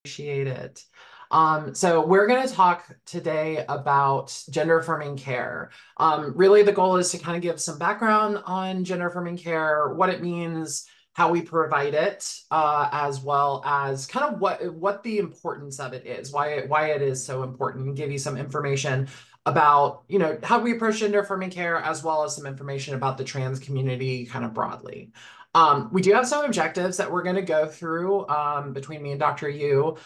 Appreciate it. So we're going to talk today about gender affirming care. Really, the goal is to kind of give some background on gender affirming care, what it means, how we provide it, as well as kind of what the importance of it is, why it is so important, and give you some information about how we approach gender affirming care, as well as some information about the trans community kind of broadly. We do have some objectives that we're going to go through between me and Dr. Yu.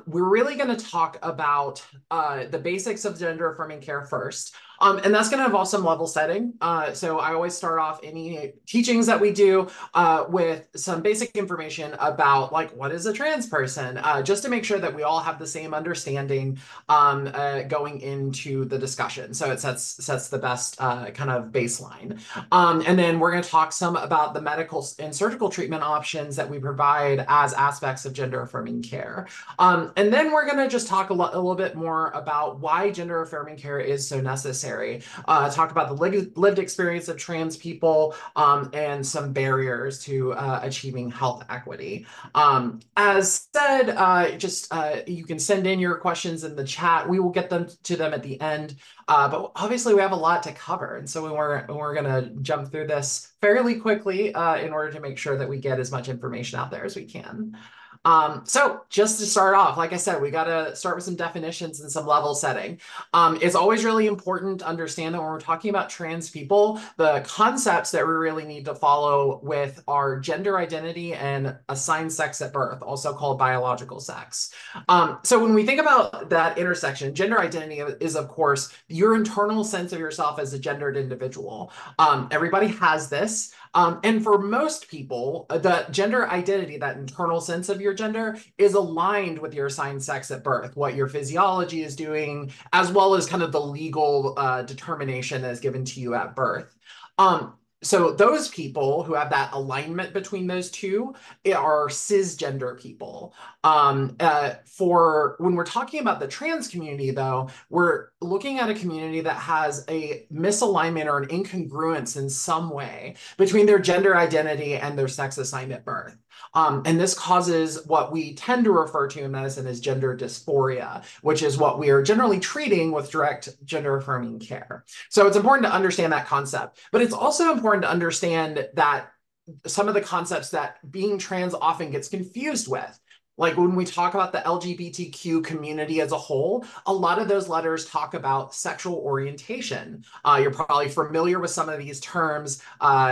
We're really going to talk about the basics of gender affirming care first. And that's going to involve some level setting. So I always start off any teachings that we do with some basic information about like what is a trans person, just to make sure that we all have the same understanding going into the discussion. So it sets the best kind of baseline. And then we're going to talk some about the medical and surgical treatment options that we provide as aspects of gender affirming care. And then we're going to just talk a little bit more about why gender affirming care is so necessary. Talk about the lived experience of trans people and some barriers to achieving health equity. As said, you can send in your questions in the chat. We will get them to them at the end. But obviously, we have a lot to cover, and so we're going to jump through this fairly quickly in order to make sure that we get as much information out there as we can. So just to start off, like I said, we got to start with some definitions and some level setting. It's always really important to understand that when we're talking about trans people, the concepts that we really need to follow with our gender identity and assigned sex at birth, also called biological sex. So when we think about that intersection, gender identity is, of course, your internal sense of yourself as a gendered individual. Everybody has this. And for most people, the gender identity, that internal sense of your gender, is aligned with your assigned sex at birth, what your physiology is doing, as well as kind of the legal determination that is given to you at birth. So those people who have that alignment between those two are cisgender people. For when we're talking about the trans community, though, we're looking at a community that has a misalignment or an incongruence in some way between their gender identity and their sex assigned at birth. And this causes what we tend to refer to in medicine as gender dysphoria, which is what we are generally treating with direct gender affirming care. So it's important to understand that concept, but it's also important to understand that some of the concepts that being trans often gets confused with. Like when we talk about the LGBTQ community as a whole, a lot of those letters talk about sexual orientation. You're probably familiar with some of these terms,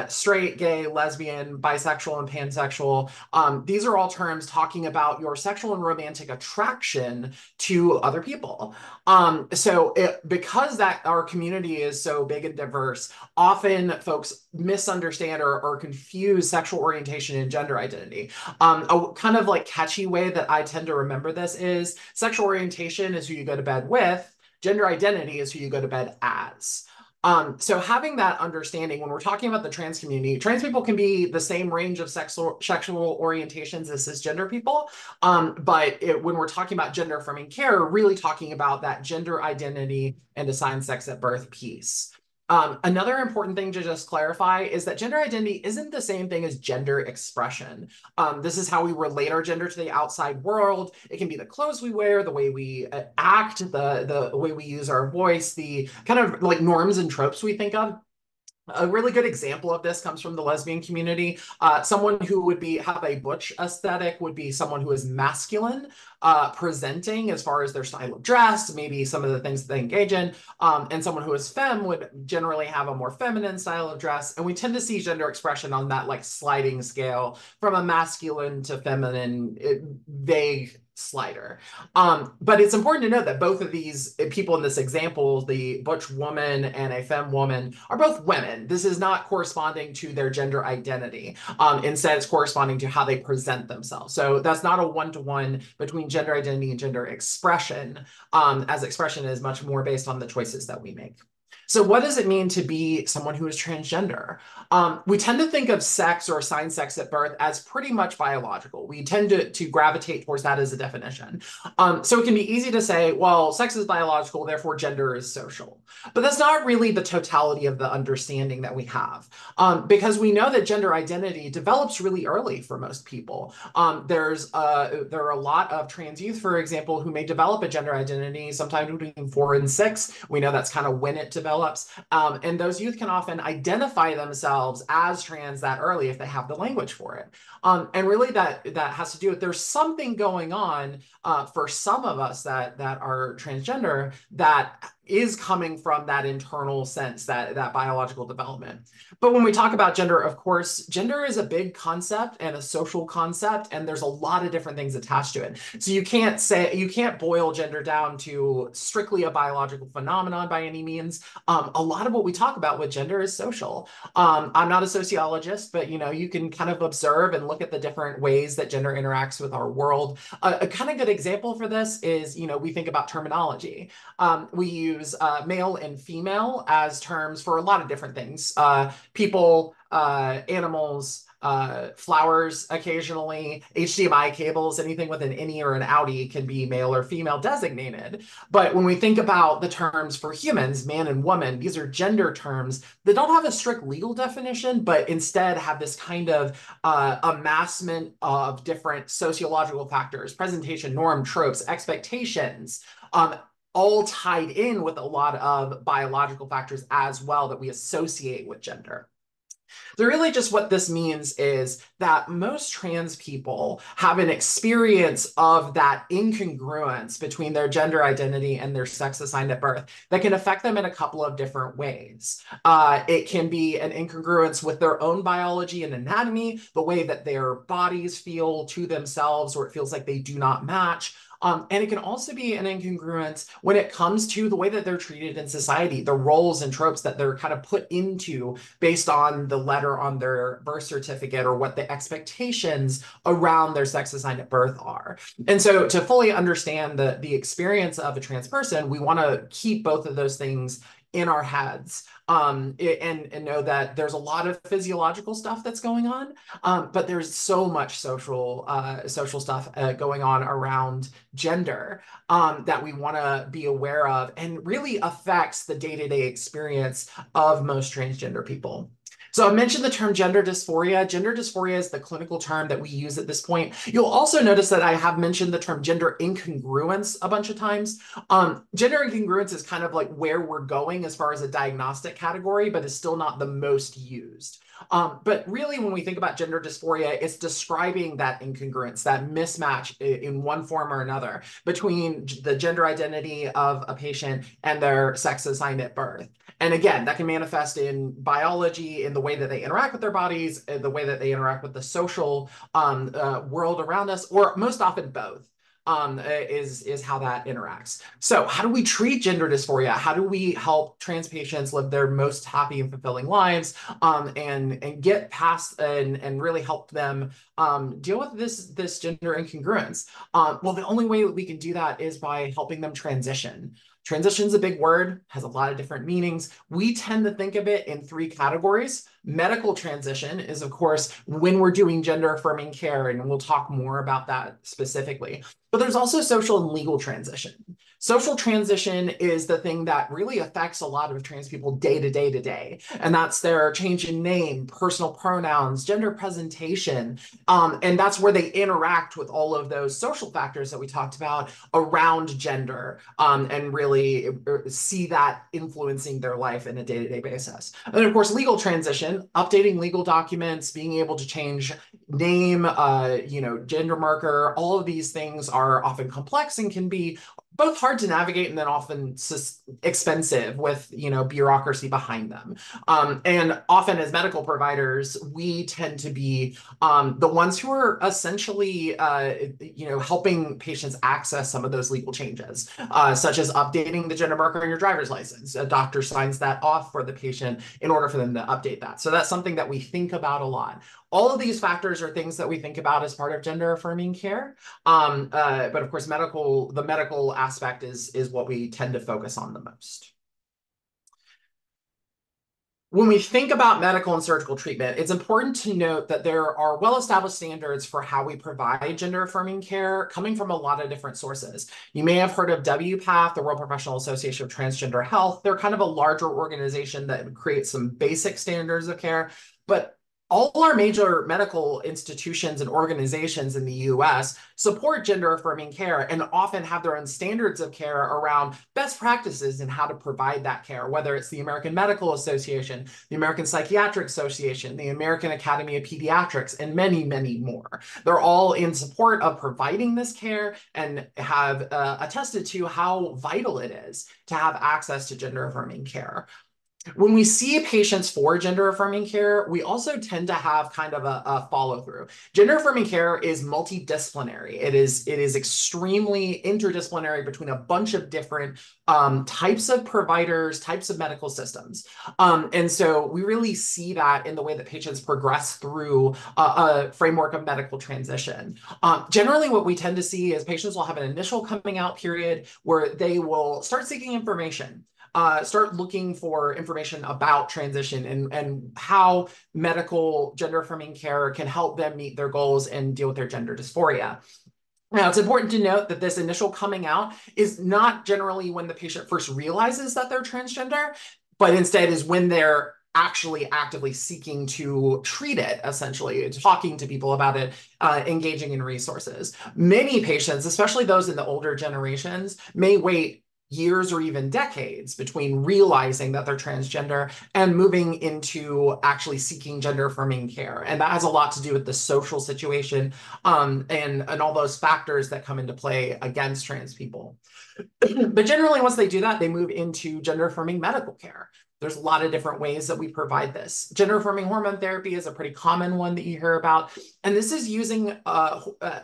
straight, gay, lesbian, bisexual, and pansexual. These are all terms talking about your sexual and romantic attraction to other people. Because that our community is so big and diverse, often folks misunderstand or confuse sexual orientation and gender identity. A kind of like catchy way that I tend to remember this is sexual orientation is who you go to bed with, gender identity is who you go to bed as. So having that understanding when we're talking about the trans community, trans people can be the same range of sexual orientations as cisgender people. But when we're talking about gender affirming care, we're really talking about that gender identity and assigned sex at birth piece. Another important thing to just clarify is that gender identity isn't the same thing as gender expression. This is how we relate our gender to the outside world. It can be the clothes we wear, the way we act, the way we use our voice, the kind of like norms and tropes we think of. A really good example of this comes from the lesbian community. Someone who would have a butch aesthetic would be someone who is masculine, presenting as far as their style of dress, maybe some of the things that they engage in. And someone who is femme would generally have a more feminine style of dress. And we tend to see gender expression on that like sliding scale from a masculine to feminine, vague slider. But it's important to note that both of these people in this example, the butch woman and a femme woman, are both women. This is not corresponding to their gender identity. Instead, it's corresponding to how they present themselves. So that's not a one-to-one between gender identity and gender expression, as expression is much more based on the choices that we make. So, what does it mean to be someone who is transgender? We tend to think of sex or assigned sex at birth as pretty much biological. We tend to gravitate towards that as a definition. So, it can be easy to say, well, sex is biological, therefore gender is social. But that's not really the totality of the understanding that we have, because we know that gender identity develops really early for most people. There are a lot of trans youth, for example, who may develop a gender identity sometime between 4 and 6. We know that's kind of when it develops. And those youth can often identify themselves as trans that early if they have the language for it. And really that has to do with there's something going on for some of us that are transgender that is coming from that internal sense, that biological development. But when we talk about gender, of course, gender is a big concept and a social concept, and there's a lot of different things attached to it. So you can't boil gender down to strictly a biological phenomenon by any means. A lot of what we talk about with gender is social. I'm not a sociologist, but you can kind of observe and look at the different ways that gender interacts with our world. A kind of good example for this is, we think about terminology. We use male and female as terms for a lot of different things. People, animals, flowers occasionally, HDMI cables, anything with an innie or an outie can be male or female designated. But when we think about the terms for humans, man and woman, these are gender terms that don't have a strict legal definition, but instead have this kind of amassment of different sociological factors, presentation, norm, tropes, expectations, all tied in with a lot of biological factors as well that we associate with gender. So really just what this means is that most trans people have an experience of that incongruence between their gender identity and their sex assigned at birth that can affect them in a couple of different ways. It can be an incongruence with their own biology and anatomy, the way that their bodies feel to themselves, or it feels like they do not match. And it can also be an incongruence when it comes to the way that they're treated in society, the roles and tropes that they're kind of put into based on the letter on their birth certificate or what the expectations around their sex assigned at birth are. And so to fully understand the experience of a trans person, we want to keep both of those things in our heads, and know that there's a lot of physiological stuff that's going on, but there's so much social stuff going on around gender that we want to be aware of and really affects the day-to-day experience of most transgender people. So I mentioned the term gender dysphoria. Gender dysphoria is the clinical term that we use at this point. You'll also notice that I have mentioned the term gender incongruence a bunch of times. Gender incongruence is kind of like where we're going as far as a diagnostic category, but is still not the most used. But really, when we think about gender dysphoria, it's describing that incongruence, that mismatch in one form or another between the gender identity of a patient and their sex assigned at birth. And again, that can manifest in biology, in the way that they interact with their bodies, the way that they interact with the social world around us, or most often both. Is how that interacts. So how do we treat gender dysphoria? How do we help trans patients live their most happy and fulfilling lives, and get past and really help them deal with this gender incongruence? Well, the only way that we can do that is by helping them transition. Transition is a big word, has a lot of different meanings. We tend to think of it in 3 categories. Medical transition is, of course, when we're doing gender affirming care, and we'll talk more about that specifically. But there's also social and legal transition. Social transition is the thing that really affects a lot of trans people day to day to day. And that's their change in name, personal pronouns, gender presentation. And that's where they interact with all of those social factors that we talked about around gender, and really see that influencing their life in a day-to-day basis. And then, of course, legal transition, updating legal documents, being able to change name, gender marker, all of these things are often complex and can be both hard to navigate and then often expensive with bureaucracy behind them. And often as medical providers, we tend to be the ones who are essentially helping patients access some of those legal changes, such as updating the gender marker on your driver's license. A doctor signs that off for the patient in order for them to update that. So that's something that we think about a lot. All of these factors are things that we think about as part of gender affirming care. But of course, the medical aspect is what we tend to focus on the most. When we think about medical and surgical treatment, it's important to note that there are well-established standards for how we provide gender-affirming care coming from a lot of different sources. You may have heard of WPATH, the World Professional Association of Transgender Health. They're kind of a larger organization that creates some basic standards of care, but all our major medical institutions and organizations in the US support gender affirming care and often have their own standards of care around best practices in how to provide that care, whether it's the American Medical Association, the American Psychiatric Association, the American Academy of Pediatrics, and many, many more. They're all in support of providing this care and have attested to how vital it is to have access to gender affirming care. When we see patients for gender affirming care, we also tend to have kind of a follow through. Gender affirming care is multidisciplinary. It is extremely interdisciplinary between a bunch of different types of providers, types of medical systems. And so we really see that in the way that patients progress through a framework of medical transition. Generally, what we tend to see is patients will have an initial coming out period where they will start seeking information. Start looking for information about transition and how medical gender affirming care can help them meet their goals and deal with their gender dysphoria. Now, it's important to note that this initial coming out is not generally when the patient first realizes that they're transgender, but instead is when they're actually actively seeking to treat it, essentially, talking to people about it, engaging in resources. Many patients, especially those in the older generations, may wait years or even decades between realizing that they're transgender and moving into actually seeking gender affirming care. And that has a lot to do with the social situation and all those factors that come into play against trans people. But generally, once they do that, they move into gender affirming medical care. There's a lot of different ways that we provide this. Gender affirming hormone therapy is a pretty common one that you hear about. And this is using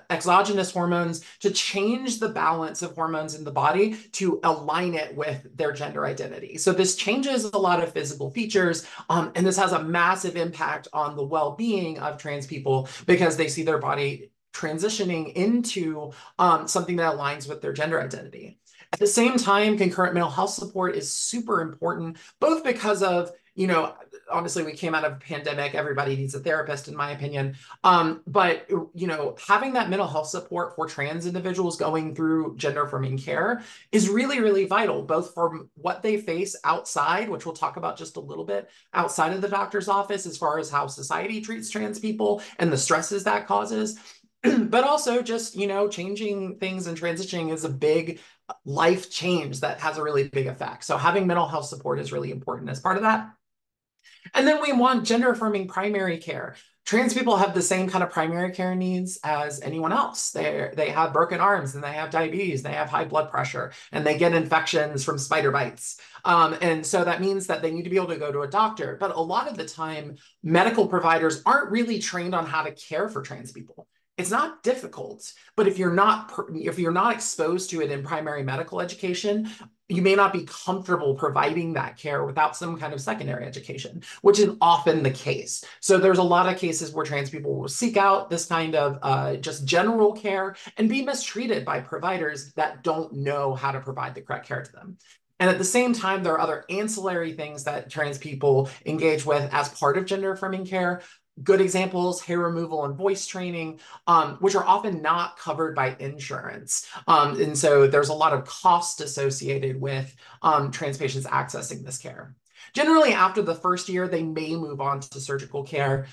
exogenous hormones to change the balance of hormones in the body to align it with their gender identity. So this changes a lot of physical features, and this has a massive impact on the well-being of trans people because they see their body transitioning into something that aligns with their gender identity. At the same time, concurrent mental health support is super important, both because of, obviously we came out of a pandemic, everybody needs a therapist, in my opinion. But, having that mental health support for trans individuals going through gender affirming care is really, really vital, both from what they face outside, which we'll talk about just a little bit, outside of the doctor's office, as far as how society treats trans people and the stresses that causes. But also just, changing things and transitioning is a big life change that has a really big effect. So having mental health support is really important as part of that. And then we want gender affirming primary care. Trans people have the same kind of primary care needs as anyone else. They have broken arms and they have diabetes, they have high blood pressure, and they get infections from spider bites. And so that means that they need to be able to go to a doctor. But a lot of the time, medical providers aren't really trained on how to care for trans people. It's not difficult, but if you're not exposed to it in primary medical education, you may not be comfortable providing that care without some kind of secondary education, which is often the case. So there's a lot of cases where trans people will seek out this kind of just general care and be mistreated by providers that don't know how to provide the correct care to them. And at the same time, there are other ancillary things that trans people engage with as part of gender affirming care. Good examples, hair removal and voice training, which are often not covered by insurance. And so there's a lot of cost associated with trans patients accessing this care. Generally, after the first year, they may move on to surgical care.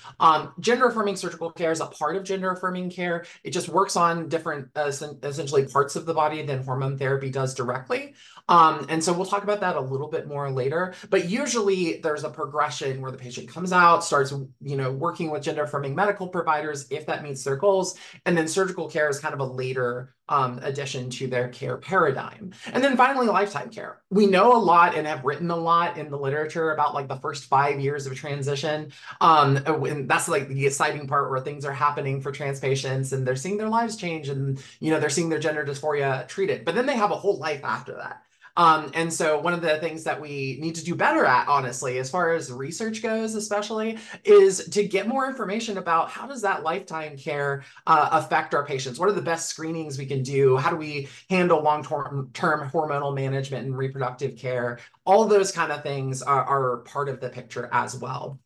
Gender affirming surgical care is a part of gender affirming care. It just works on different, essentially, parts of the body than hormone therapy does directly. And so we'll talk about that a little bit more later. But usually there's a progression where the patient comes out, starts, working with gender affirming medical providers if that meets their goals, and then surgical care is kind of a later addition to their care paradigm. And then finally, lifetime care. We know a lot and have written a lot in the literature about like the first 5 years of transition. And that's like the exciting part where things are happening for trans patients and they're seeing their lives change and, they're seeing their gender dysphoria treated. But then they have a whole life after that. And so one of the things that we need to do better at, honestly, as far as research goes, especially, is to get more information about how does that lifetime care affect our patients? What are the best screenings we can do? How do we handle long-term hormonal management and reproductive care? All those kind of things are part of the picture as well.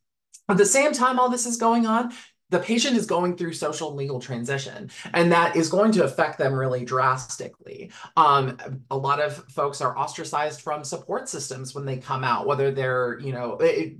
At the same time, all this is going on, the patient is going through social and legal transition, and that is going to affect them really drastically. A lot of folks are ostracized from support systems when they come out, whether they're,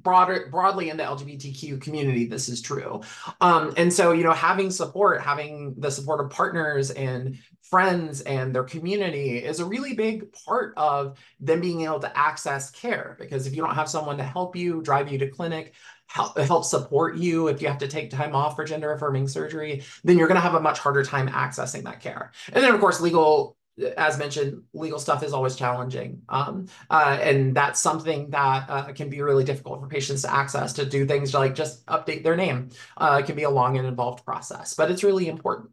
broadly in the LGBTQ community, this is true. And so, having support, having the support of partners and friends and their community is a really big part of them being able to access care. Because if you don't have someone to help you, drive you to clinic, help support you if you have to take time off for gender affirming surgery, then you're going to have a much harder time accessing that care. And then, of course, legal, as mentioned, legal stuff is always challenging. And that's something that can be really difficult for patients to access, to do things like just update their name. It can be a long and involved process, but it's really important.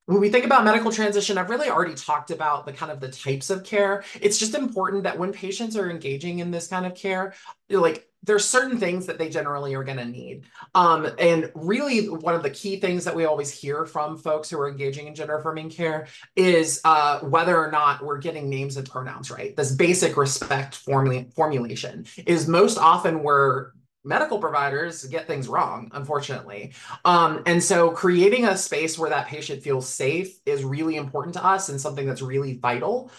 When we think about medical transition, I've really already talked about the kind of the types of care. It's just important that when patients are engaging in this kind of care, like there's certain things that they generally are going to need. And really one of the key things that we always hear from folks who are engaging in gender affirming care is whether or not we're getting names and pronouns right. This basic respect formulation is most often where medical providers get things wrong, unfortunately. And so creating a space where that patient feels safe is really important to us and something that's really vital,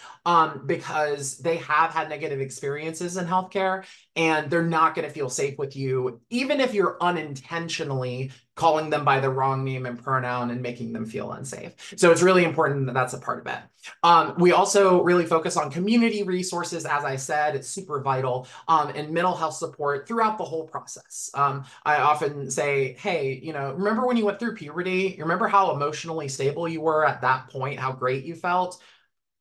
because they have had negative experiences in healthcare and they're not going to feel safe with you, even if you're unintentionally calling them by the wrong name and pronoun and making them feel unsafe. So it's really important that that's a part of it. We also really focus on community resources. As I said, it's super vital, and mental health support throughout the whole process. I often say, hey, remember when you went through puberty? You remember how emotionally stable you were at that point, how great you felt?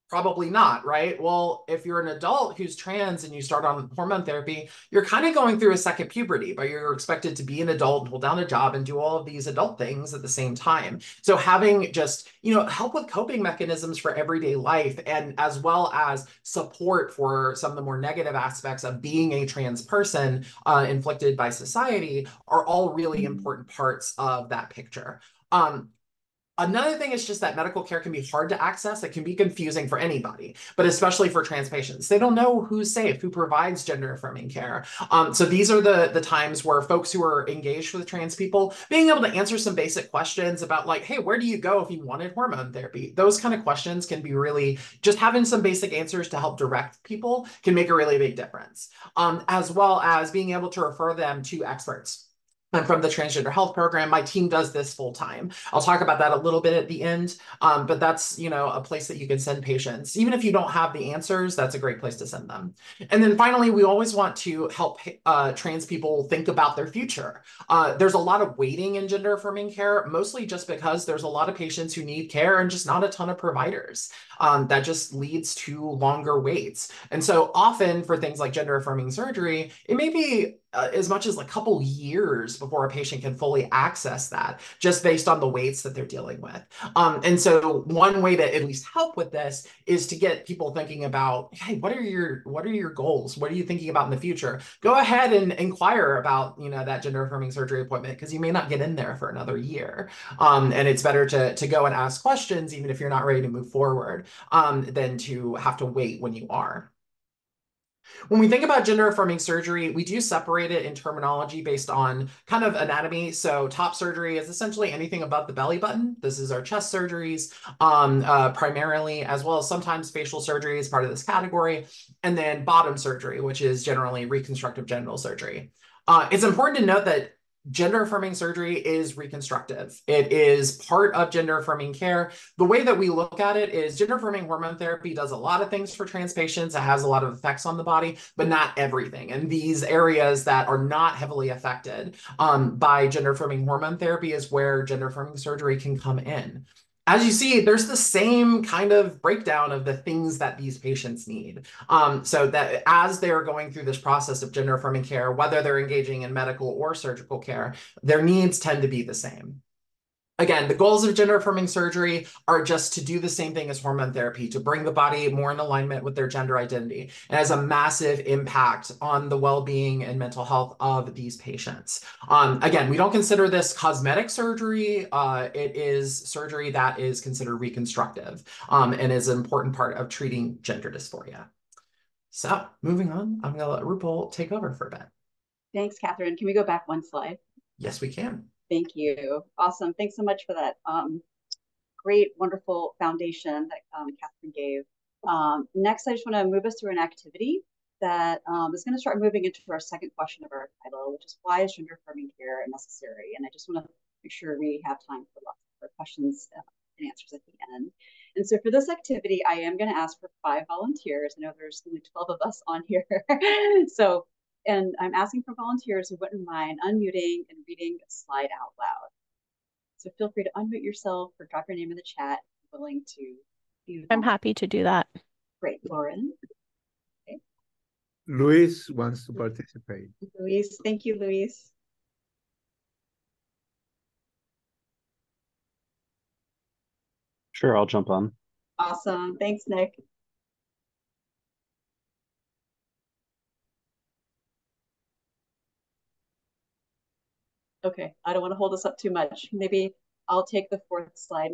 Probably not, right? Well, if you're an adult who's trans and you start on hormone therapy, you're kind of going through a second puberty, but you're expected to be an adult and hold down a job and do all of these adult things at the same time. So having just, help with coping mechanisms for everyday life, and as well as support for some of the more negative aspects of being a trans person inflicted by society are all really important parts of that picture. Another thing is just that medical care can be hard to access. It can be confusing for anybody, but especially for trans patients. They don't know who's safe, who provides gender affirming care. So these are the times where folks who are engaged with trans people, being able to answer some basic questions about like, hey, where do you go if you wanted hormone therapy? Those kind of questions can be really, just having some basic answers to help direct people can make a really big difference, as well as being able to refer them to experts. I'm from the transgender health program. My team does this full time. I'll talk about that a little bit at the end, but that's, a place that you can send patients. Even if you don't have the answers, that's a great place to send them. And then finally, we always want to help trans people think about their future. There's a lot of waiting in gender affirming care, mostly just because there's a lot of patients who need care and just not a ton of providers. That just leads to longer waits. And so often for things like gender affirming surgery, it may be as much as a couple years before a patient can fully access that, just based on the weights that they're dealing with. And so one way to at least help with this is to get people thinking about, hey, what are your goals? What are you thinking about in the future? Go ahead and inquire about, that gender affirming surgery appointment, because you may not get in there for another year. And it's better to go and ask questions, even if you're not ready to move forward, than to have to wait when you are. When we think about gender affirming surgery, we do separate it in terminology based on kind of anatomy. So top surgery is essentially anything above the belly button. This is our chest surgeries, primarily, as well as sometimes facial surgery is part of this category. And then bottom surgery, which is generally reconstructive genital surgery. It's important to note that gender affirming surgery is reconstructive. It is part of gender affirming care. The way that we look at it is gender affirming hormone therapy does a lot of things for trans patients. It has a lot of effects on the body, but not everything. And these areas that are not heavily affected by gender affirming hormone therapy is where gender affirming surgery can come in. As you see, there's the same kind of breakdown of the things that these patients need. So that as they're going through this process of gender affirming care, whether they're engaging in medical or surgical care, their needs tend to be the same. Again, the goals of gender affirming surgery are just to do the same thing as hormone therapy, to bring the body more in alignment with their gender identity. It has a massive impact on the well-being and mental health of these patients. Again, we don't consider this cosmetic surgery. It is surgery that is considered reconstructive, and is an important part of treating gender dysphoria. So moving on, I'm going to let RuPaul take over for a bit. Thanks, Catherine. Can we go back one slide? Yes, we can. Thank you. Awesome. Thanks so much for that great, wonderful foundation that Catherine gave. Next, I just want to move us through an activity that is going to start moving into our second question of our title, which is why is gender affirming care necessary? And I just want to make sure we have time for lots of questions and answers at the end. And so for this activity, I am going to ask for 5 volunteers. I know there's only 12 of us on here. So, and I'm asking for volunteers who wouldn't mind unmuting and reading a slide out loud. So feel free to unmute yourself or drop your name in the chat if you're willing to do that. I'm happy to do that. Great, Lauren. Okay. Luis wants to participate. Luis, thank you, Luis. Sure, I'll jump on. Awesome. Thanks, Nick. Okay, I don't want to hold us up too much. Maybe I'll take the 4th slide.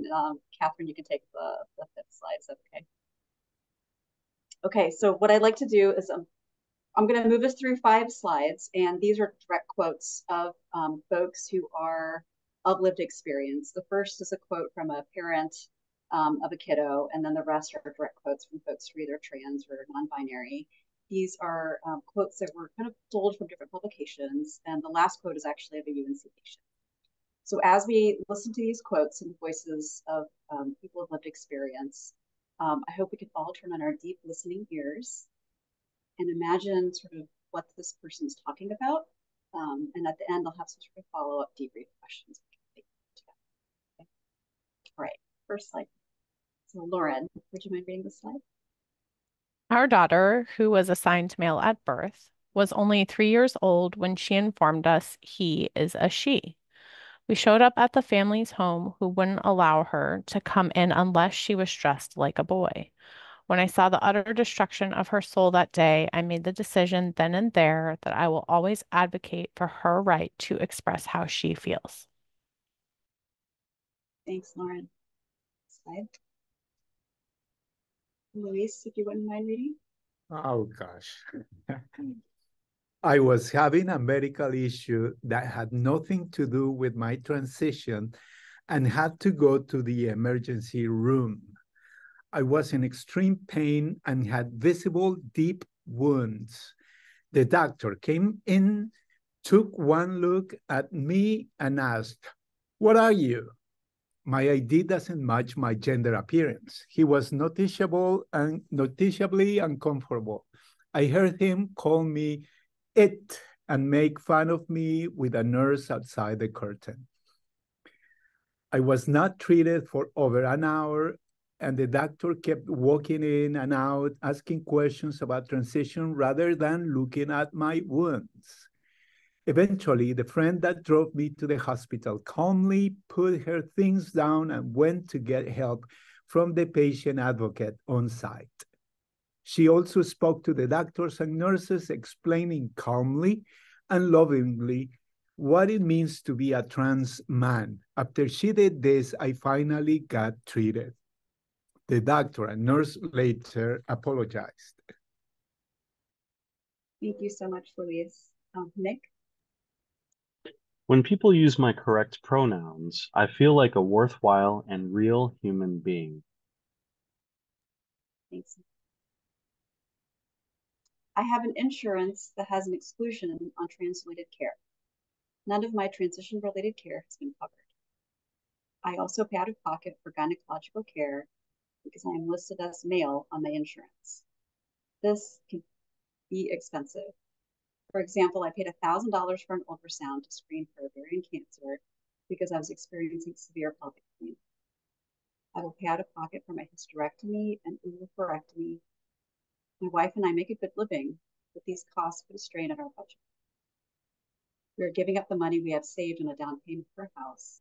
Catherine, you can take the 5th slide. Is that okay? Okay, so what I'd like to do is I'm going to move us through 5 slides, and these are direct quotes of folks who are of lived experience. The first is a quote from a parent of a kiddo, and then the rest are direct quotes from folks who are either trans or non-binary. These are quotes that were kind of pulled from different publications, and the last quote is actually of a UNC patient. So as we listen to these quotes and voices of people with lived experience, I hope we can all turn on our deep listening ears and imagine sort of what this person's talking about. And at the end, I'll have some sort of follow-up debrief questions. Okay. All right, first slide. So Lauren, would you mind reading the slide? Our daughter, who was assigned male at birth, was only 3 years old when she informed us he is a she. We showed up at the family's home who wouldn't allow her to come in unless she was dressed like a boy. When I saw the utter destruction of her soul that day, I made the decision then and there that I will always advocate for her right to express how she feels. Thanks, Lauren. Slide. Luis, if you wouldn't mind reading. Oh, gosh. I was having a medical issue that had nothing to do with my transition and had to go to the emergency room. I was in extreme pain and had visible deep wounds. The doctor came in, took one look at me and asked, "What are you?" My ID doesn't match my gender appearance. He was noticeably uncomfortable. I heard him call me it and make fun of me with a nurse outside the curtain. I was not treated for over an hour, and the doctor kept walking in and out, asking questions about transition rather than looking at my wounds. Eventually, the friend that drove me to the hospital calmly put her things down and went to get help from the patient advocate on site. She also spoke to the doctors and nurses, explaining calmly and lovingly what it means to be a trans man. After she did this, I finally got treated. The doctor and nurse later apologized. Thank you so much, Luis. Nick? When people use my correct pronouns, I feel like a worthwhile and real human being. Thanks. I have an insurance that has an exclusion on trans-related care. None of my transition-related care has been covered. I also pay out of pocket for gynecological care because I am listed as male on my insurance. This can be expensive. For example, I paid $1,000 for an ultrasound to screen for ovarian cancer because I was experiencing severe pelvic pain. I will pay out of pocket for my hysterectomy and oophorectomy. My wife and I make a good living, but these costs put a strain on our budget. We are giving up the money we have saved on a down payment for a house.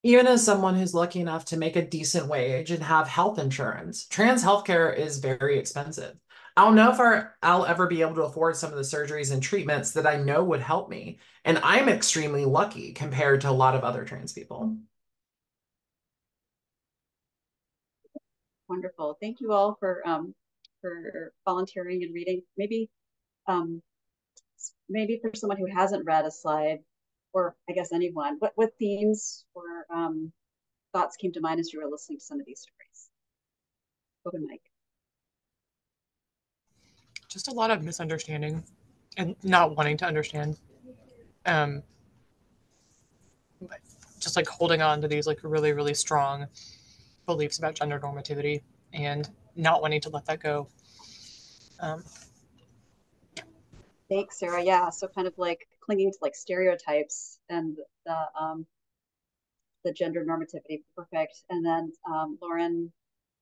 Even as someone who's lucky enough to make a decent wage and have health insurance, trans healthcare is very expensive. I don't know if I'll ever be able to afford some of the surgeries and treatments that I know would help me. And I'm extremely lucky compared to a lot of other trans people. Wonderful. Thank you all for volunteering and reading. Um, maybe for someone who hasn't read a slide, or I guess anyone, what themes or thoughts came to mind as you were listening to some of these stories? Open mic. Just a lot of misunderstanding and not wanting to understand. Um, but just like holding on to these like really, really strong beliefs about gender normativity and not wanting to let that go. Um, Thanks, Sarah. Yeah, so kind of like clinging to like stereotypes and the gender normativity. Perfect. And then Lauren,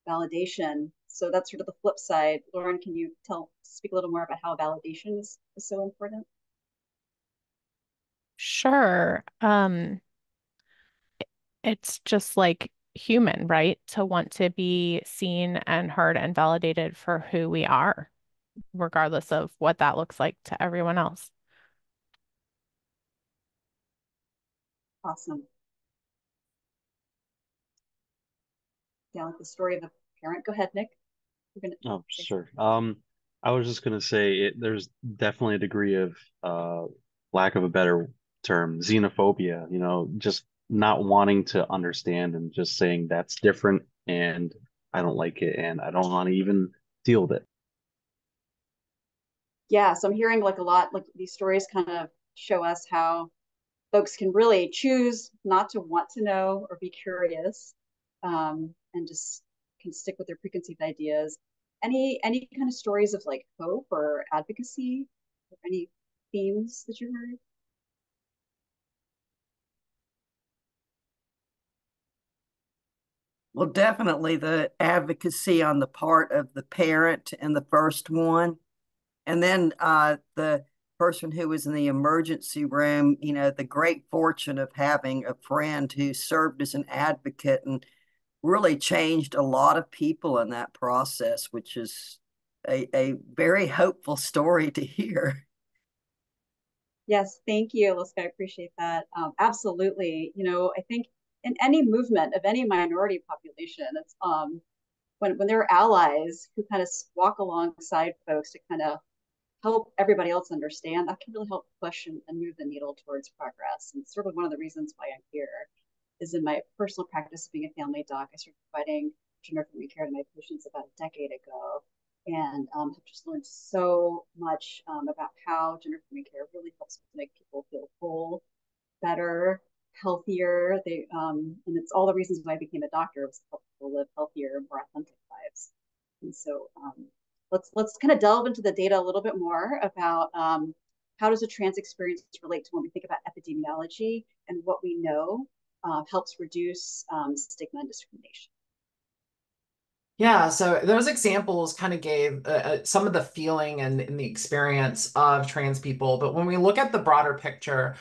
validation. So that's sort of the flip side. Lauren, can you speak a little more about how validation is so important? Sure. It's just like human, right? To want to be seen and heard and validated for who we are, regardless of what that looks like to everyone else. Awesome. Yeah, like the story of the parent. Go ahead, Nick. You're gonna Oh, say sure. I was just gonna say there's definitely a degree of lack of a better term, xenophobia, just not wanting to understand and just saying that's different and I don't like it and I don't want to even deal with it. yeah, so I'm hearing like a lot, like these stories kind of show us how folks can really choose not to want to know or be curious, and just can stick with their preconceived ideas. Any kind of stories of like hope or advocacy, or any themes that you heard? Well, definitely the advocacy on the part of the parent in the first one. And then the person who was in the emergency room, the great fortune of having a friend who served as an advocate and really changed a lot of people in that process, which is a very hopeful story to hear. Yes, thank you, Liska. I appreciate that. Absolutely. I think in any movement of any minority population, it's when there are allies who kind of walk alongside folks to kind of help everybody else understand, that can really help push and move the needle towards progress. And sort of one of the reasons why I'm here is in my personal practice of being a family doc. I started providing gender affirming care to my patients about a decade ago, and have just learned so much about how gender affirming care really helps make people feel whole, better, healthier. And it's all the reasons why I became a doctor, was to help people live healthier, more authentic lives. And so let's kind of delve into the data a little bit more about how does a trans experience relate to when we think about epidemiology and what we know helps reduce stigma and discrimination. Yeah, so those examples kind of gave some of the feeling and the experience of trans people. But when we look at the broader picture,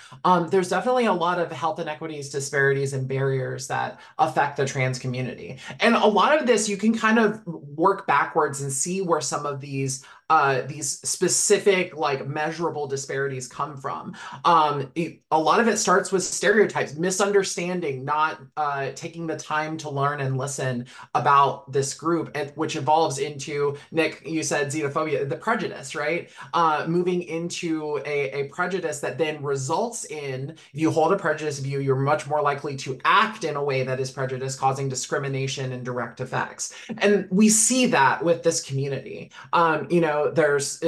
there's definitely a lot of health inequities, disparities, and barriers that affect the trans community. And a lot of this, you can kind of work backwards and see where some of these specific, like measurable disparities come from. A lot of it starts with stereotypes, misunderstanding, not taking the time to learn and listen about this group, and which evolves into, Nick, you said xenophobia, the prejudice, right? Moving into a prejudice that then results in, if you hold a prejudice view, you're much more likely to act in a way that is prejudice, causing discrimination and direct effects. And we see that with this community. There's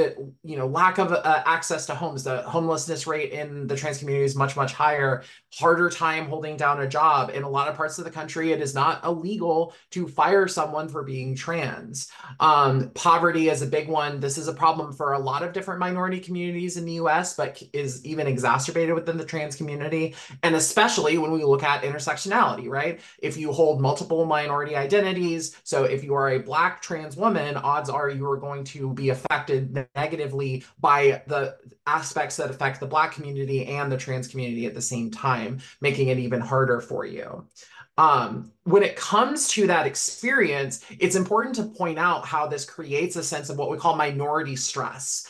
lack of access to homes. The homelessness rate in the trans community is much, much higher. Harder time holding down a job. In a lot of parts of the country, it is not illegal to fire someone for being trans. Poverty is a big one. This is a problem for a lot of different minority communities in the US, but is even exacerbated within the trans community. And especially when we look at intersectionality, right? If you hold multiple minority identities, so if you are a Black trans woman, odds are you are going to be affected negatively by the aspects that affect the Black community and the trans community at the same time, making it even harder for you. When it comes to that experience, it's important to point out how this creates a sense of what we call minority stress.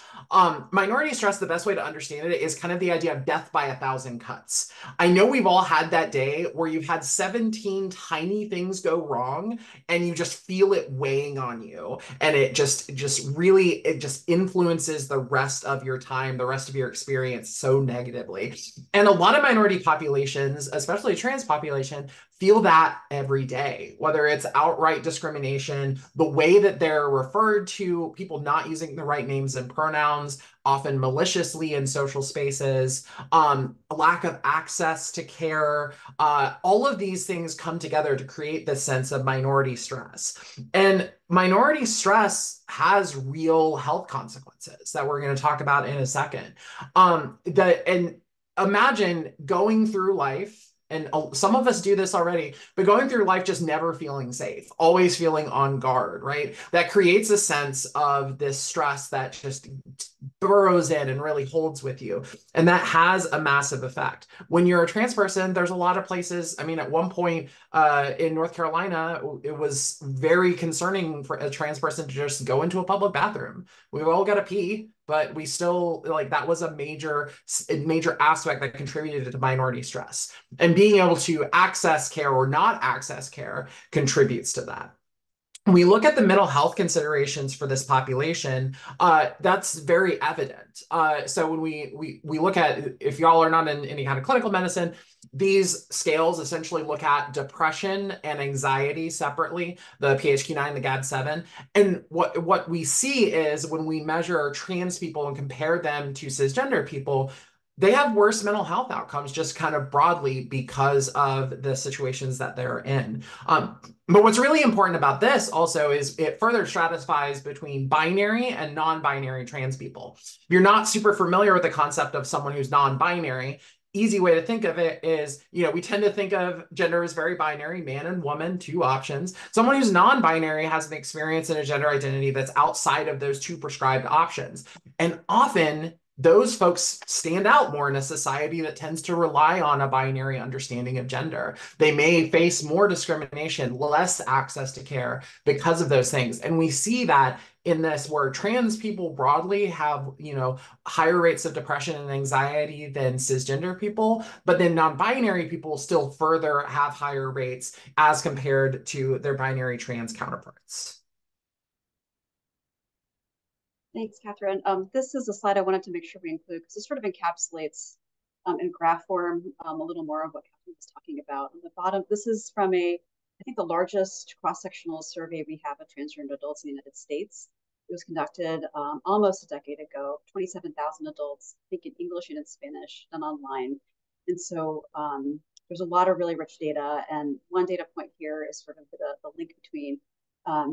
Minority stress, the best way to understand it is kind of the idea of death by a thousand cuts. I know we've all had that day where you've had 17 tiny things go wrong and you just feel it weighing on you. And it just really, it just influences the rest of your time, the rest of your experience so negatively. And a lot of minority populations, especially trans population, feel that every day, whether it's outright discrimination, the way that they're referred to, people not using the right names and pronouns, often maliciously in social spaces, a lack of access to care. All of these things come together to create this sense of minority stress. And minority stress has real health consequences that we're going to talk about in a second. And imagine going through life, and some of us do this already, but going through life just never feeling safe, always feeling on guard, right? That creates a sense of this stress that just burrows in and really holds with you. And that has a massive effect. When you're a trans person, there's a lot of places. I mean, at one point in North Carolina, it was very concerning for a trans person to just go into a public bathroom. We've all got to pee, but we still, like, that was a major aspect that contributed to minority stress. And being able to access care or not access care contributes to that. When we look at the mental health considerations for this population, that's very evident. So when we look at, if y'all are not in any kind of clinical medicine, these scales essentially look at depression and anxiety separately, the PHQ-9, the GAD-7. And what we see is when we measure trans people and compare them to cisgender people, they have worse mental health outcomes just kind of broadly because of the situations that they're in. But what's really important about this also is it further stratifies between binary and non-binary trans people. If you're not super familiar with the concept of someone who's non-binary, easy way to think of it is, we tend to think of gender as very binary, man and woman, two options. Someone who's non-binary has an experience and a gender identity that's outside of those two prescribed options. And often those folks stand out more in a society that tends to rely on a binary understanding of gender. They may face more discrimination, less access to care because of those things. And we see that in this, where trans people broadly have, higher rates of depression and anxiety than cisgender people, but then non-binary people still further have higher rates as compared to their binary trans counterparts. Thanks, Catherine. This is a slide I wanted to make sure we include because it sort of encapsulates in graph form a little more of what Catherine was talking about. On the bottom, this is from I think the largest cross-sectional survey we have of transgender adults in the United States. It was conducted almost a decade ago, 27,000 adults, I think in English and in Spanish, done online. And so there's a lot of really rich data. And one data point here is sort of the link between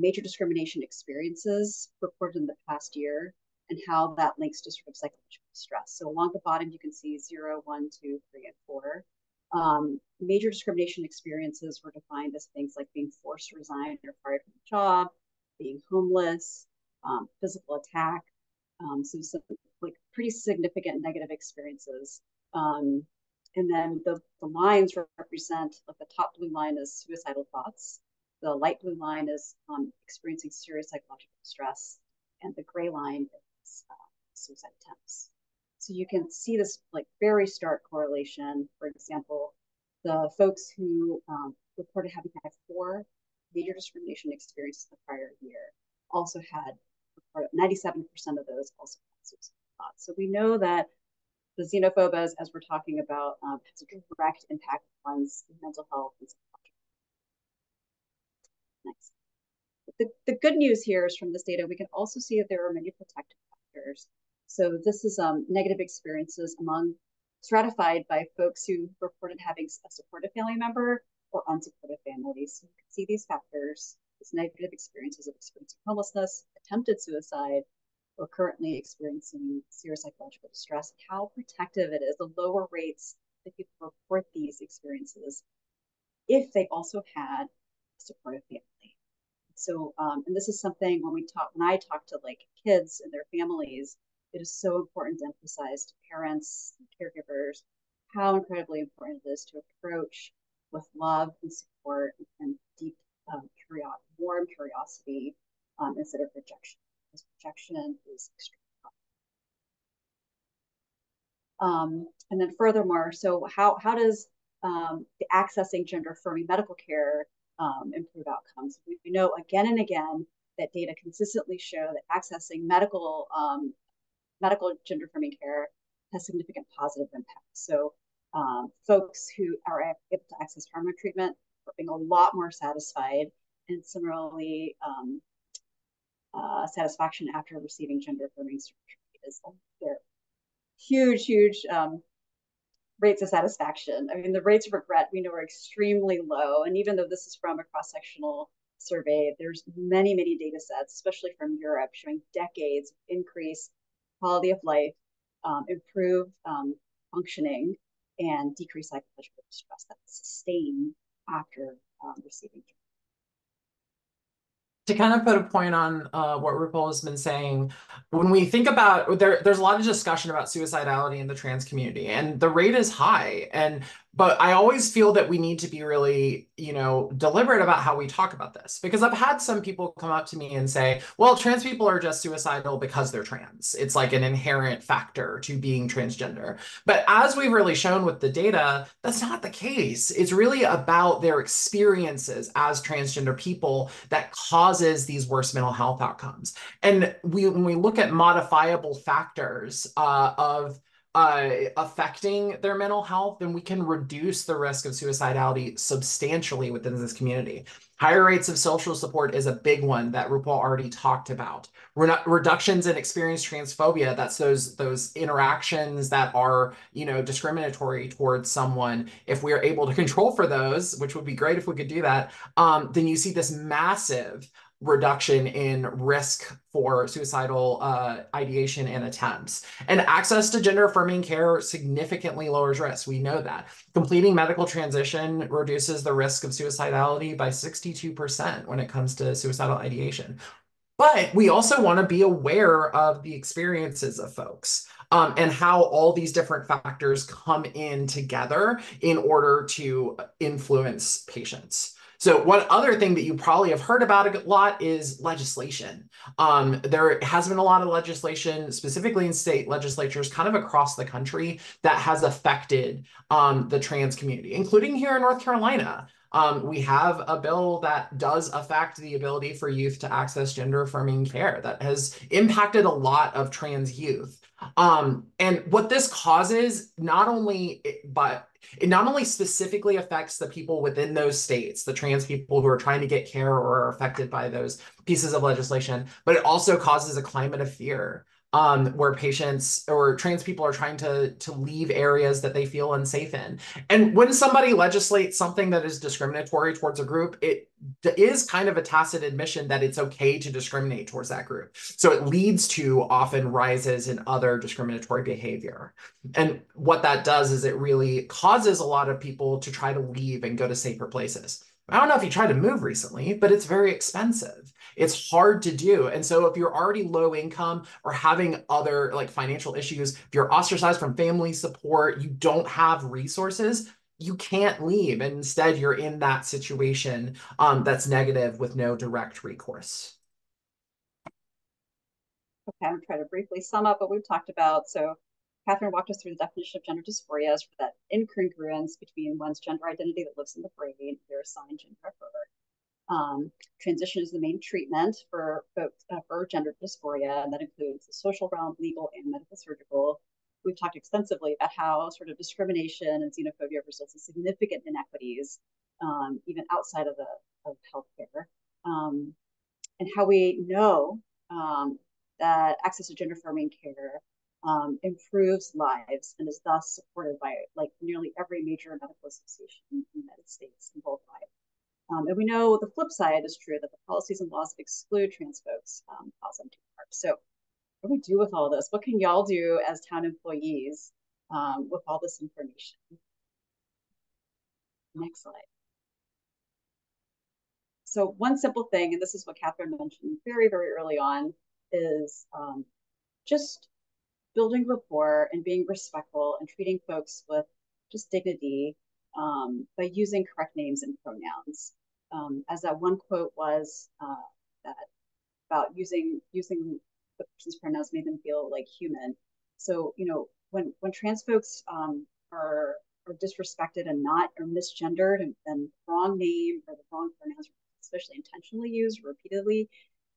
major discrimination experiences reported in the past year and how that links to sort of psychological stress. So along the bottom, you can see 0, 1, 2, 3, and 4. Major discrimination experiences were defined as things like being forced to resign or fired from a job, being homeless, physical attack, so some like pretty significant negative experiences. And then the lines represent, like the top blue line is suicidal thoughts. The light blue line is experiencing serious psychological stress, and the gray line is suicide attempts. So you can see this like very stark correlation. For example, the folks who reported having had 4 major discrimination experiences the prior year also had 97% of those also had suicide thoughts. So we know that the xenophobia, as we're talking about, has a direct impact on one's mental health and psychological. Next. The good news here is from this data, we can also see that there are many protective factors. So this is negative experiences among stratified by folks who reported having a supportive family member or unsupportive families. So you can see these factors, these negative experiences of experiencing homelessness, attempted suicide, or currently experiencing serious psychological distress, how protective it is, the lower rates that people report these experiences if they also had a supportive family. So, and this is something when I talk to like kids and their families, it is so important to emphasize to parents, and caregivers, how incredibly important it is to approach with love and support and deep warm curiosity instead of rejection. Because rejection is extremely and then furthermore, so how does the accessing gender affirming medical care improve outcomes? We know again and again that data consistently show that accessing medical gender affirming care has significant positive impacts. So folks who are able to access hormone treatment are being a lot more satisfied, and similarly, satisfaction after receiving gender affirming surgery is there. Huge rates of satisfaction. I mean, the rates of regret we know are extremely low. And even though this is from a cross-sectional survey, there's many data sets, especially from Europe, showing decades of increased quality of life, improved functioning, and decreased psychological distress that's sustained after receiving treatment. To kind of put a point on what RuPaul has been saying, when we think about there's a lot of discussion about suicidality in the trans community, and the rate is high. But I always feel that we need to be really, deliberate about how we talk about this, because I've had some people come up to me and say, well, trans people are just suicidal because they're trans. It's like an inherent factor to being transgender. But as we've really shown with the data, that's not the case. It's really about their experiences as transgender people that causes these worse mental health outcomes. And when we look at modifiable factors of affecting their mental health, then we can reduce the risk of suicidality substantially within this community. Higher rates of social support is a big one that RuPaul already talked about. Reductions in experienced transphobia, that's those interactions that are, discriminatory towards someone. If we are able to control for those, which would be great if we could do that, then you see this massive reduction in risk for suicidal ideation and attempts. And access to gender affirming care significantly lowers risk. We know that. Completing medical transition reduces the risk of suicidality by 62% when it comes to suicidal ideation. But we also want to be aware of the experiences of folks and how all these different factors come in together in order to influence patients. So one other thing that you probably have heard about a lot is legislation. There has been a lot of legislation, specifically in state legislatures kind of across the country, that has affected the trans community, including here in North Carolina. We have a bill that does affect the ability for youth to access gender affirming care that has impacted a lot of trans youth. And what this causes, it not only specifically affects the people within those states, the trans people who are trying to get care or are affected by those pieces of legislation, but it also causes a climate of fear where patients or trans people are trying to leave areas that they feel unsafe in. And when somebody legislates something that is discriminatory towards a group, it is kind of a tacit admission that it's okay to discriminate towards that group. So it leads to often rises in other discriminatory behavior. And what that does is it really causes a lot of people to try to leave and go to safer places. I don't know if you tried to move recently, but it's very expensive. It's hard to do. And so if you're already low income or having other like financial issues, if you're ostracized from family support, you don't have resources, you can't leave. And instead, you're in that situation that's negative with no direct recourse. Okay, I'm going to try to briefly sum up what we've talked about. So Catherine walked us through the definition of gender dysphoria as for that incongruence between one's gender identity that lives in the brain and their assigned gender at birth. Transition is the main treatment for gender dysphoria, and that includes the social realm, legal, and medical surgical. We've talked extensively about how sort of discrimination and xenophobia results in significant inequities, even outside of healthcare, and how we know that access to gender affirming care improves lives and is thus supported by like nearly every major medical association in the United States and worldwide. And we know the flip side is true, that the policies and laws that exclude trans folks cause them to harm. So what do we do with all this? What can y'all do as town employees with all this information? Next slide. So one simple thing, and this is what Catherine mentioned very, very early on, is just building rapport and being respectful and treating folks with just dignity by using correct names and pronouns. As that one quote was that about using the person's pronouns made them feel like human. So when trans folks are disrespected and not or misgendered and the wrong name or the wrong pronouns, especially intentionally used repeatedly,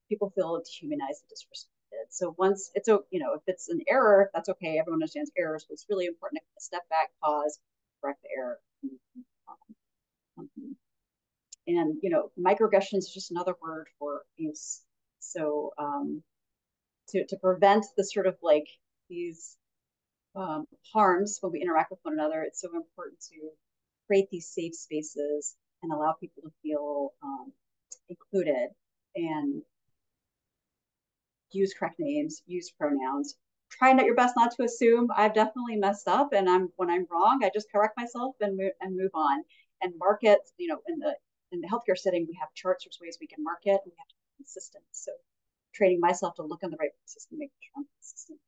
people feel dehumanized and disrespected. So once it's if it's an error, that's okay. Everyone understands errors, but it's really important to step back, pause, correct the error. And microaggression is just another word for abuse. So to prevent the sort of like these harms when we interact with one another, it's so important to create these safe spaces and allow people to feel included and use correct names, use pronouns. Try not your best not to assume. I've definitely messed up, and when I'm wrong, I just correct myself and move on. And mark it. In the healthcare setting, we have charts. There's ways we can mark it, and we have to be consistent. So training myself to look in the right places and make sure I'm consistent.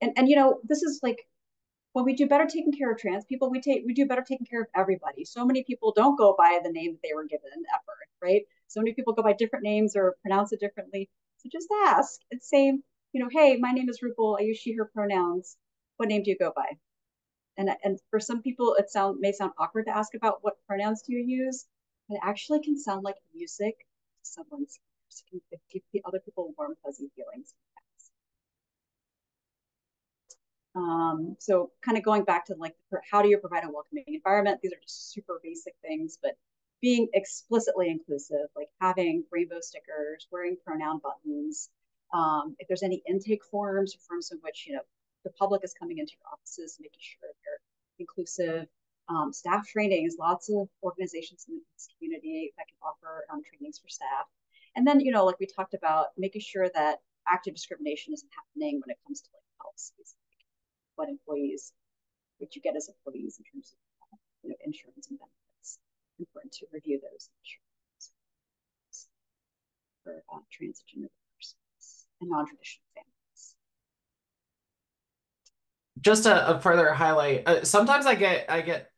And this is like when we do better taking care of trans people, we do better taking care of everybody. So many people don't go by the name that they were given at birth, right? So many people go by different names or pronounce it differently. So just ask and say, hey, my name is Rupal. I use she, her pronouns. What name do you go by? And for some people, it may sound awkward to ask about what pronouns do you use, but it actually can sound like music to someone's ears. It can give other people warm, fuzzy feelings. So kind of going back to like, how do you provide a welcoming environment? These are just super basic things, but being explicitly inclusive, like having rainbow stickers, wearing pronoun buttons. If there's any intake forms or forms in which, the public is coming into your offices, making sure they're inclusive. Staff trainings, lots of organizations in this community that can offer trainings for staff. And then, like we talked about, making sure that active discrimination isn't happening when it comes to like policies. What employees, what you get as employees in terms of insurance and benefits. Important to review those for transgender persons and non-traditional families. Just a further highlight, sometimes I get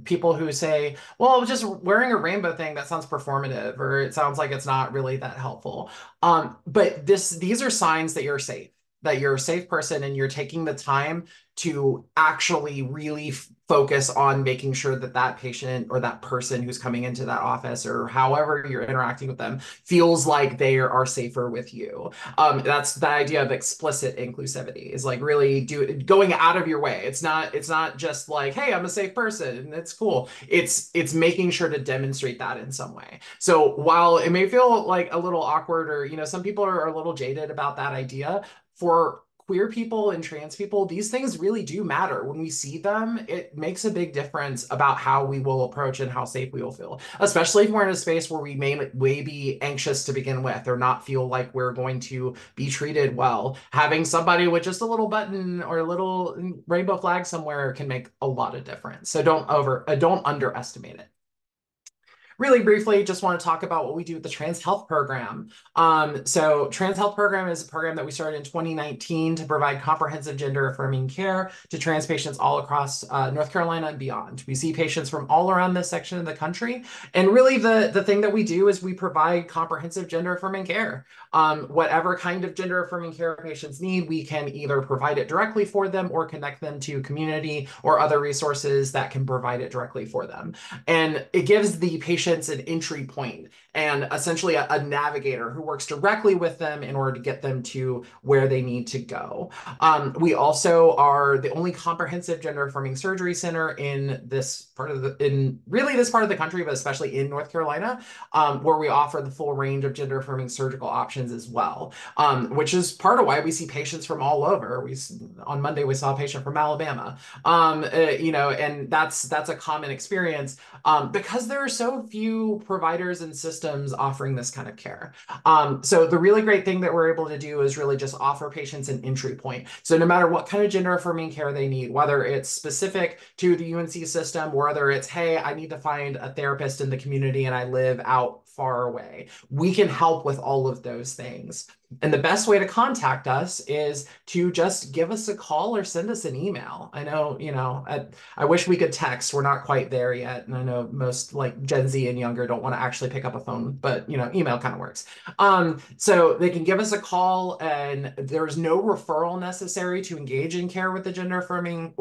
people who say, well, just wearing a rainbow thing, that sounds performative, or it sounds like it's not really that helpful. But these are signs that you're safe, that you're a safe person, and you're taking the time to actually really focus on making sure that that patient or that person who's coming into that office or however you're interacting with them feels like they are safer with you. That's the idea of explicit inclusivity, is like really going out of your way. It's not just like, hey, I'm a safe person and it's cool. It's making sure to demonstrate that in some way. So while it may feel like a little awkward, or some people are a little jaded about that idea, for queer people and trans people, these things really do matter. When we see them, it makes a big difference about how we will approach and how safe we will feel, especially if we're in a space where we may be anxious to begin with or not feel like we're going to be treated well. Having somebody with just a little button or a little rainbow flag somewhere can make a lot of difference. So don't underestimate it. Really briefly, just want to talk about what we do with the Trans Health Program. So Trans Health Program is a program that we started in 2019 to provide comprehensive gender affirming care to trans patients all across North Carolina and beyond. We see patients from all around this section of the country. And really the thing that we do is we provide comprehensive gender affirming care. Whatever kind of gender affirming care patients need, we can either provide it directly for them or connect them to community or other resources that can provide it directly for them. And it gives the patients an entry point and essentially a navigator who works directly with them in order to get them to where they need to go. We also are the only comprehensive gender affirming surgery center in this part of the country, but especially in North Carolina, where we offer the full range of gender affirming surgical options as well, which is part of why we see patients from all over. On Monday we saw a patient from Alabama, and that's a common experience. Because there are so few providers and systems offering this kind of care. So the really great thing that we're able to do is really just offer patients an entry point. So no matter what kind of gender affirming care they need, whether it's specific to the UNC system, or whether it's, hey, I need to find a therapist in the community and I live out far away, we can help with all of those things. And the best way to contact us is to just give us a call or send us an email. I know, I wish we could text. We're not quite there yet. And I know most like Gen Z and younger don't want to actually pick up a phone, but email kind of works. So they can give us a call, and there's no referral necessary to engage in care with gender affirming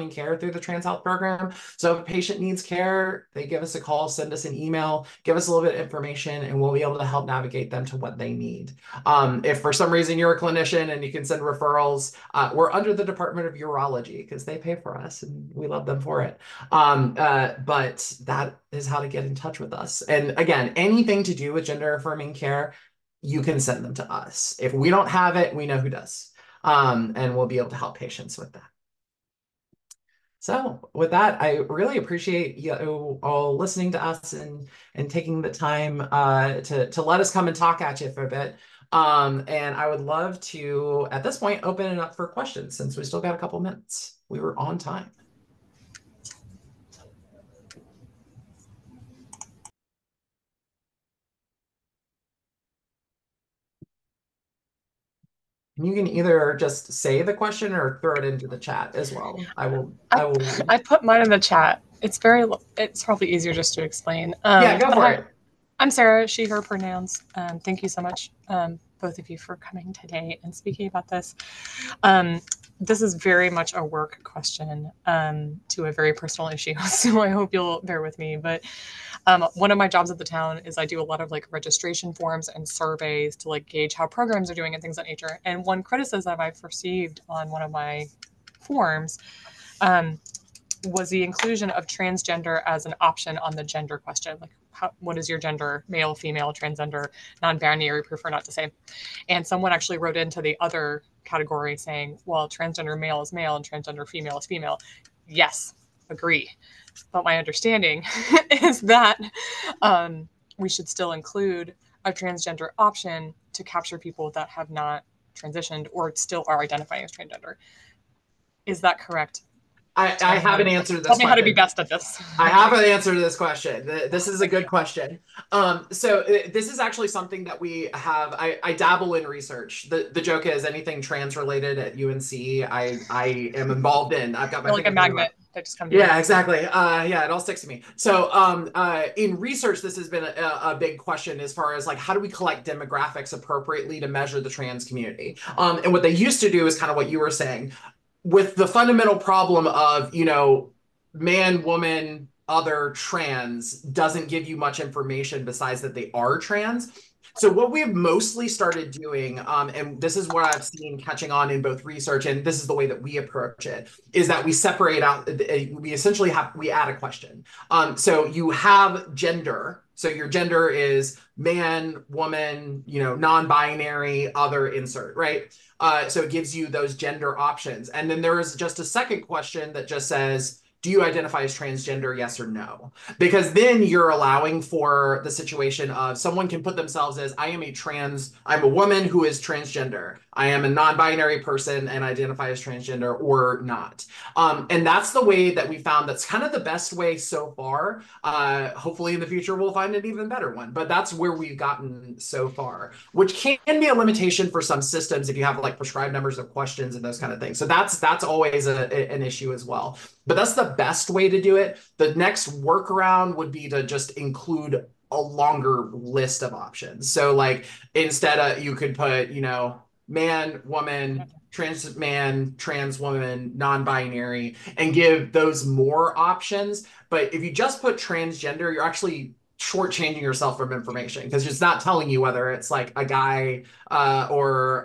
care through the Trans Health program. So if a patient needs care, they give us a call, send us an email, give us a little bit of information, and we'll be able to help navigate them to what they need. If for some reason you're a clinician and you can send referrals, we're under the Department of Urology because they pay for us and we love them for it. But that is how to get in touch with us. And again, anything to do with gender affirming care, you can send them to us. If we don't have it, we know who does. And we'll be able to help patients with that. So with that, I really appreciate you all listening to us and taking the time to let us come and talk at you for a bit. And I would love to, at this point, open it up for questions since we still got a couple minutes. We were on time. You can either just say the question or throw it into the chat as well. I put mine in the chat. It's probably easier just to explain. Yeah, go for it. I'm Sarah, she, her pronouns. Thank you so much, both of you, for coming today and speaking about this. This is very much a work question to a very personal issue, so I hope you'll bear with me. But one of my jobs at the town is I do a lot of like registration forms and surveys to like gauge how programs are doing and things of that nature. And one criticism I've received on one of my forms was the inclusion of transgender as an option on the gender question. Like, what is your gender? Male, female, transgender, non-binary, prefer not to say. And someone actually wrote into the other category saying, well, transgender male is male and transgender female is female. Yes, agree. But my understanding is that we should still include a transgender option to capture people that have not transitioned or still are identifying as transgender. Is that correct? I have an answer to this. Tell me how to be best at this. I have an answer to this question. This is a good question. So this is actually something that we have. I dabble in research. The joke is anything trans related at UNC, I am involved in. I've got my like a magnet. That just comes yeah, exactly. Yeah, it all sticks to me. So in research, this has been a big question as far as like, how do we collect demographics appropriately to measure the trans community? And what they used to do is kind of what you were saying, with the fundamental problem of, man, woman, other, trans doesn't give you much information besides that they are trans. So what we've mostly started doing, and this is what I've seen catching on in both research, and this is the way that we approach it, is that we separate out, we add a question. So you have gender. So your gender is man, woman, non-binary, other, insert, right? So it gives you those gender options. And then there is just a second question that just says, do you identify as transgender, yes or no? Because then you're allowing for the situation of someone can put themselves as, I'm a woman who is transgender. I am a non-binary person and identify as transgender or not. And that's the way that we found that's kind of the best way so far. Hopefully in the future, we'll find an even better one, but that's where we've gotten so far, which can be a limitation for some systems if you have like prescribed numbers of questions and those kind of things. So that's always an issue as well. But that's the best way to do it. The next workaround would be to just include a longer list of options. So like instead of, you could put, man, woman, trans man, trans woman, non-binary, and give those more options. But if you just put transgender, you're actually shortchanging yourself from information because it's not telling you whether it's like a guy or